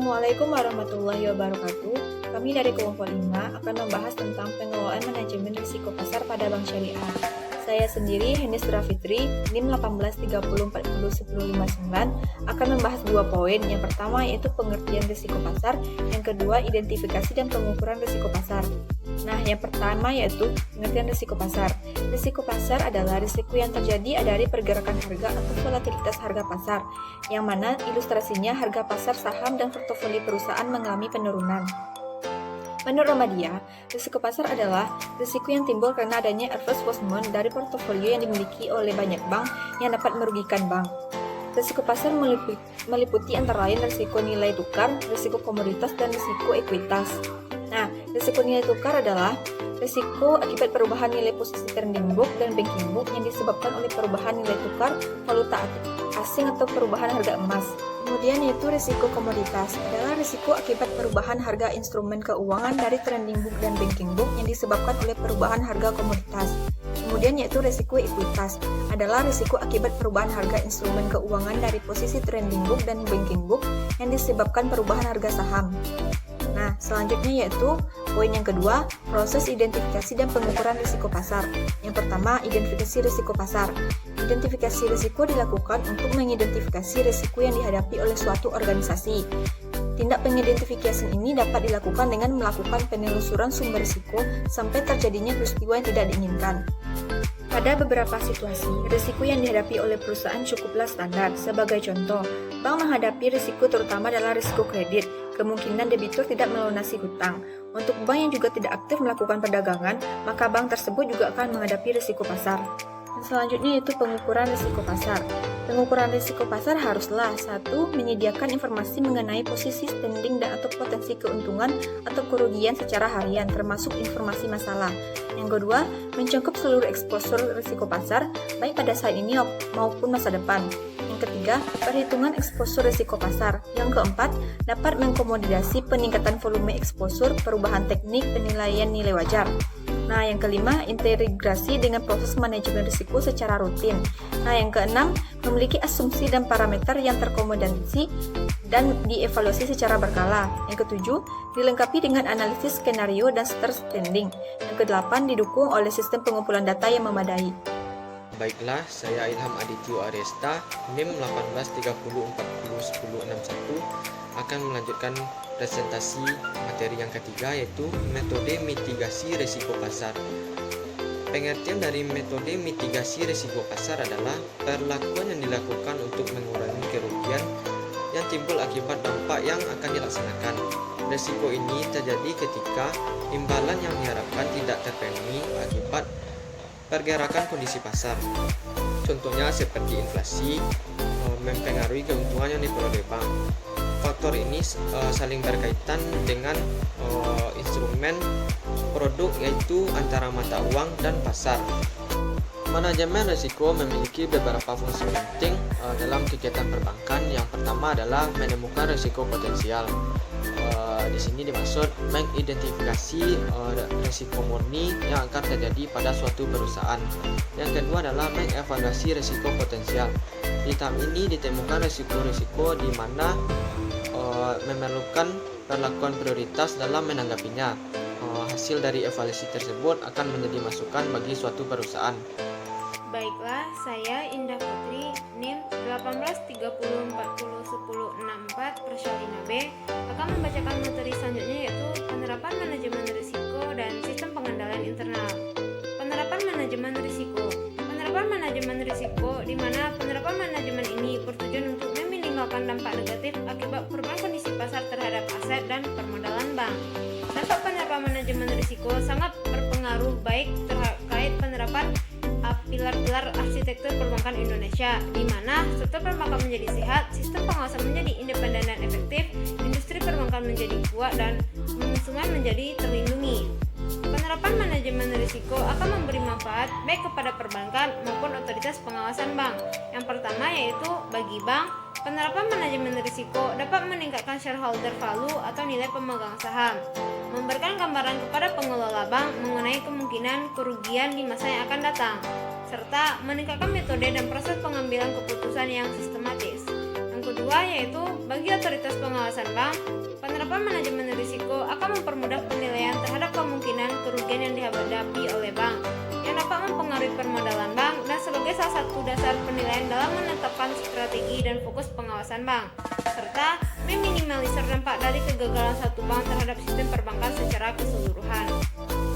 Assalamualaikum warahmatullahi wabarakatuh. Kami dari Kelompok 5 akan membahas tentang pengelolaan manajemen risiko pasar pada bank syariah. Saya sendiri, Hennis Rafitri, NIM 1830401059, akan membahas dua poin. Yang pertama yaitu pengertian risiko pasar, yang kedua identifikasi dan pengukuran risiko pasar. Nah, yang pertama yaitu pengertian risiko pasar. Risiko pasar adalah risiko yang terjadi dari pergerakan harga atau volatilitas harga pasar, yang mana ilustrasinya harga pasar saham dan portofolio perusahaan mengalami penurunan. Menurut Muhammadiyah, risiko pasar adalah risiko yang timbul karena adanya adverse movement dari portofolio yang dimiliki oleh banyak bank yang dapat merugikan bank. Risiko pasar meliputi antara lain risiko nilai tukar, risiko komoditas, dan risiko ekuitas. Nah, risiko nilai tukar adalah risiko akibat perubahan nilai posisi trading book dan banking book yang disebabkan oleh perubahan nilai tukar valuta asing atau perubahan harga emas. Kemudian yaitu risiko komoditas adalah risiko akibat perubahan harga instrumen keuangan dari trading book dan banking book yang disebabkan oleh perubahan harga komoditas. Kemudian yaitu risiko ekuitas adalah risiko akibat perubahan harga instrumen keuangan dari posisi trading book dan banking book yang disebabkan perubahan harga saham. Nah, selanjutnya yaitu poin yang kedua, proses identifikasi dan pengukuran risiko pasar. Yang pertama, identifikasi risiko pasar. Identifikasi risiko dilakukan untuk mengidentifikasi risiko yang dihadapi oleh suatu organisasi. Tindak pengidentifikasian ini dapat dilakukan dengan melakukan penelusuran sumber risiko sampai terjadinya peristiwa yang tidak diinginkan. Pada beberapa situasi, risiko yang dihadapi oleh perusahaan cukuplah standar. Sebagai contoh, bank menghadapi risiko terutama adalah risiko kredit, kemungkinan debitur tidak melunasi hutang. Untuk bank yang juga tidak aktif melakukan perdagangan, maka bank tersebut juga akan menghadapi risiko pasar. Dan selanjutnya yaitu pengukuran risiko pasar. Pengukuran risiko pasar haruslah 1. Menyediakan informasi mengenai posisi standing dan atau potensi keuntungan atau kerugian secara harian, termasuk informasi masalah. Yang kedua, mencakup seluruh eksposur risiko pasar, baik pada saat ini maupun masa depan. Yang ketiga, perhitungan eksposur risiko pasar. Yang keempat, dapat mengakomodasi peningkatan volume eksposur, perubahan teknik, penilaian nilai wajar. Nah, yang kelima, integrasi dengan proses manajemen risiko secara rutin. Nah, yang keenam, memiliki asumsi dan parameter yang terkomodasi dan dievaluasi secara berkala. Yang ketujuh, dilengkapi dengan analisis skenario dan stress testing. Yang kedelapan, didukung oleh sistem pengumpulan data yang memadai. Baiklah, saya Ilham Adityo Aresta, NIM 1830401061, akan melanjutkan presentasi materi yang ketiga yaitu metode mitigasi risiko pasar. Pengertian dari metode mitigasi risiko pasar adalah perlakuan yang dilakukan untuk mengurangi kerugian yang timbul akibat dampak yang akan dilaksanakan. Risiko ini terjadi ketika imbalan yang diharapkan tidak terpenuhi akibat pergerakan kondisi pasar. Contohnya seperti inflasi mempengaruhi keuntungan yang diperoleh bank. Faktor ini saling berkaitan dengan instrumen produk, yaitu antara mata uang dan pasar. Manajemen risiko memiliki beberapa fungsi penting dalam kegiatan perbankan. Yang pertama adalah menemukan risiko potensial. Di sini dimaksud mengidentifikasi risiko murni yang akan terjadi pada suatu perusahaan. Yang kedua adalah mengevaluasi risiko potensial. Di tahap ini ditemukan risiko-risiko di mana memerlukan perlakuan prioritas dalam menanggapinya. Hasil dari evaluasi tersebut akan menjadi masukan bagi suatu perusahaan. Baiklah, saya Indah Putri, NIM 1830401064 Persalina B, akan membacakan materi selanjutnya yaitu penerapan manajemen risiko dan sistem pengendalian internal. Penerapan manajemen risiko. Penerapan manajemen risiko di mana penerapan manajemen ini bertujuan untuk meminimalkan dampak negatif akibat perubahan kondisi pasar terhadap aset dan permodalan bank. Dampak penerapan manajemen risiko sangat berpengaruh baik terkait penerapan pilar-pilar arsitektur perbankan Indonesia, di mana struktur perbankan menjadi sehat, sistem pengawasan menjadi independen dan efektif, industri perbankan menjadi kuat, dan konsumen menjadi terlindungi. Penerapan manajemen risiko akan memberi manfaat baik kepada perbankan maupun otoritas pengawasan bank. Yang pertama yaitu bagi bank, penerapan manajemen risiko dapat meningkatkan shareholder value atau nilai pemegang saham, memberikan gambaran kepada pengelola bank mengenai kemungkinan kerugian di masa yang akan datang, serta meningkatkan metode dan proses pengambilan keputusan yang sistematis. Yang kedua yaitu bagi otoritas pengawasan bank, penerapan manajemen risiko akan mempermudah penilaian terhadap kemungkinan kerugian yang dihadapi oleh bank yang dapat mempengaruhi permodalan bank dan sebagai salah satu dasar penilaian dalam menetapkan strategi dan fokus pengawasan bank, serta meminimalisir dampak dari kegagalan satu bank terhadap sistem perbankan secara keseluruhan.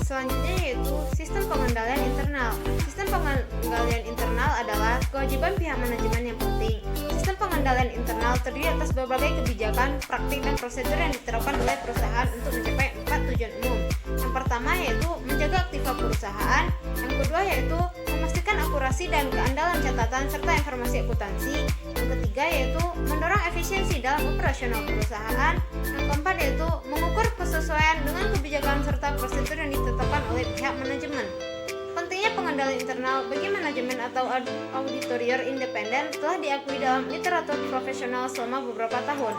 Selanjutnya yaitu sistem pengendalian internal. Sistem pengendalian internal adalah kewajiban pihak manajemen yang penting. Sistem pengendalian internal terdiri atas berbagai kebijakan, praktik, dan prosedur yang diterapkan oleh perusahaan untuk mencapai 4 tujuan umum. Yang pertama yaitu menjaga aktiva perusahaan. Yang kedua yaitu memastikan akurasi dan keandalan catatan serta informasi akuntansi. Yang ketiga yaitu mendorong efisiensi dalam operasional perusahaan. Yang keempat yaitu mengukur kesesuaian dengan kebijakan serta prosedur yang ditetapkan oleh pihak manajemen. Pentingnya pengendalian internal bagi manajemen atau auditor independen telah diakui dalam literatur profesional selama beberapa tahun.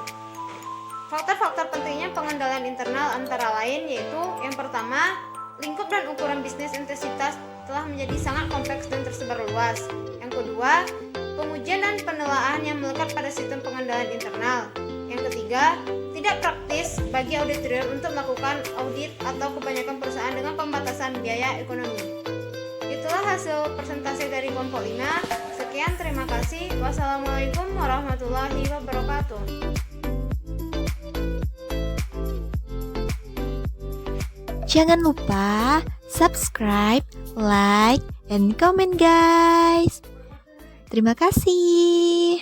Faktor-faktor pentingnya pengendalian internal antara lain yaitu yang pertama, lingkup dan ukuran bisnis intensitas telah menjadi sangat kompleks dan tersebar luas. Yang kedua, pengujian dan penelaahan yang melekat pada sistem pengendalian internal. Yang ketiga, tidak praktis bagi auditor untuk melakukan audit atau kebanyakan perusahaan dengan pembatasan biaya ekonomi. Itulah hasil presentasi dari kelompok 5. Sekian, terima kasih. Wassalamualaikum warahmatullahi wabarakatuh. Jangan lupa subscribe, like, and comment guys. Terima kasih.